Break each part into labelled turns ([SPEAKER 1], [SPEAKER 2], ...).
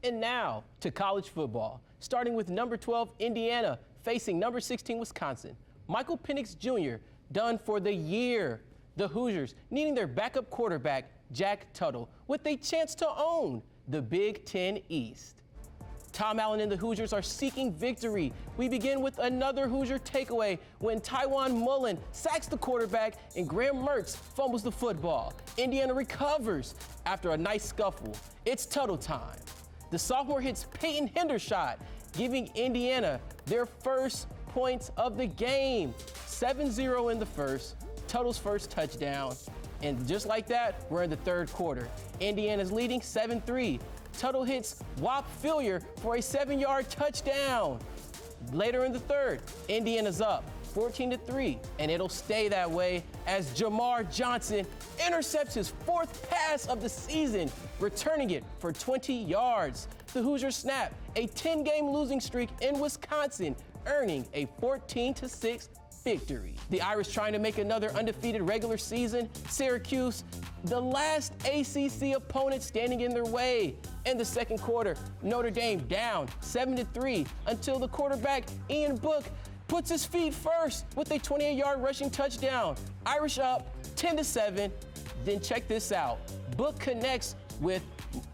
[SPEAKER 1] And now to college football, starting with number 12, Indiana, facing number 16, Wisconsin. Michael Penix Jr. done for the year. The Hoosiers needing their backup quarterback, Jack Tuttle, with a chance to own the Big Ten East. Tom Allen and the Hoosiers are seeking victory. We begin with another Hoosier takeaway when Tywan Mullen sacks the quarterback and Graham Mertz fumbles the football. Indiana recovers after a nice scuffle. It's Tuttle time. The sophomore hits Peyton Hendershot, giving Indiana their first points of the game. 7-0 in the first, Tuttle's first touchdown. And just like that, we're in the third quarter. Indiana's leading 7-3. Tuttle hits Whop Fillier for a 7-yard touchdown. Later in the third, Indiana's up 14-3, and it'll stay that way as Jamar Johnson intercepts his fourth pass of the season, returning it for 20 yards. The Hoosiers snap a 10-game losing streak in Wisconsin, earning a 14-6 victory. The Irish trying to make another undefeated regular season. Syracuse, the last ACC opponent standing in their way. In the second quarter, Notre Dame down 7-3 until the quarterback, Ian Book, puts his feet first with a 28-yard rushing touchdown. Irish up 10-7. Then check this out. Book connects with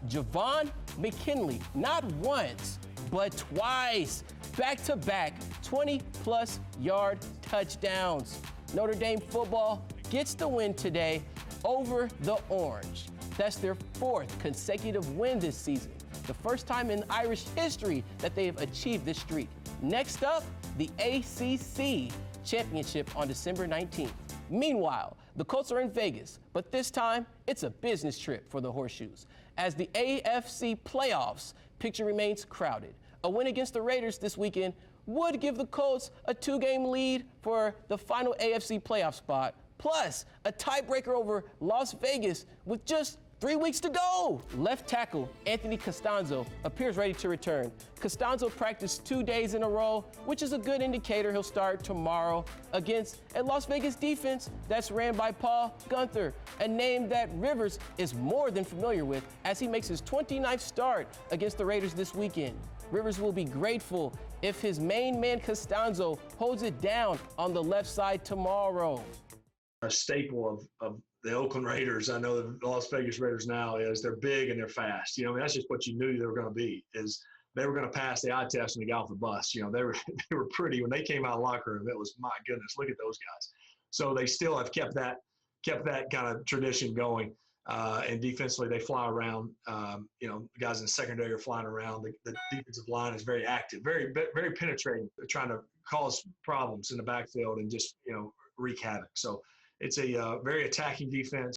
[SPEAKER 1] Javon McKinley, not once, but twice. Back-to-back 20-plus yard touchdowns. Notre Dame football gets the win today over the Orange. That's their fourth consecutive win this season, the first time in Irish history that they have achieved this streak. Next up, the ACC Championship on December 19th. Meanwhile, the Colts are in Vegas, but this time it's a business trip for the Horseshoes. As the AFC playoffs picture remains crowded, a win against the Raiders this weekend would give the Colts a 2-game lead for the final AFC playoff spot, plus a tiebreaker over Las Vegas with just 3 weeks to go. Left tackle Anthony Costanzo appears ready to return. Costanzo practiced 2 days in a row, which is a good indicator he'll start tomorrow against a Las Vegas defense that's ran by Paul Gunther, a name that Rivers is more than familiar with as he makes his 29th start against the Raiders this weekend. Rivers will be grateful if his main man Costanzo holds it down on the left side tomorrow.
[SPEAKER 2] A staple of the Oakland Raiders, I know the Las Vegas Raiders now, is they're big and they're fast. You know, I mean, that's just what you knew they were going to be, is they were going to pass the eye test when they got off the bus. You know, they were pretty. When they came out of the locker room, it was, my goodness, look at those guys. So they still have kept that kind of tradition going. And defensively, they fly around. You know, the guys in the secondary are flying around. The defensive line is very active, very penetrating. They're trying to cause problems in the backfield and just, you know, wreak havoc. So it's a very attacking defense.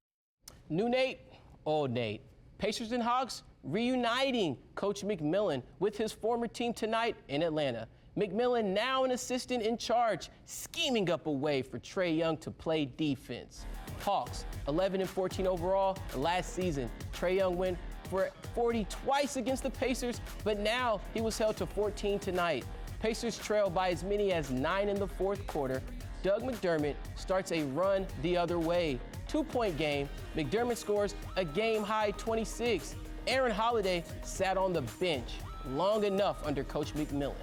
[SPEAKER 1] New Nate, old Nate. Pacers and Hawks reuniting Coach McMillan with his former team tonight in Atlanta. McMillan, now an assistant in charge, scheming up a way for Trae Young to play defense. Hawks, 11-14 overall last season. Trae Young went for 40 twice against the Pacers, but now he was held to 14 tonight. Pacers trail by as many as 9 in the fourth quarter. Doug McDermott starts a run the other way. 2-point game. McDermott scores a game-high 26. Aaron Holiday sat on the bench long enough under Coach McMillan.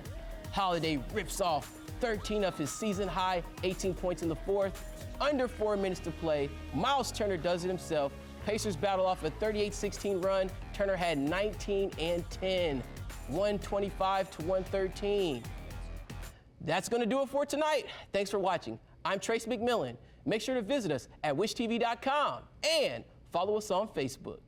[SPEAKER 1] Holiday rips off 13 of his season-high 18 points in the fourth. Under 4 minutes to play, Miles Turner does it himself. Pacers battle off a 38-16 run. Turner had 19 and 10, 125-113. That's going to do it for tonight. Thanks for watching. I'm Trace McMillan. Make sure to visit us at wishtv.com and follow us on Facebook.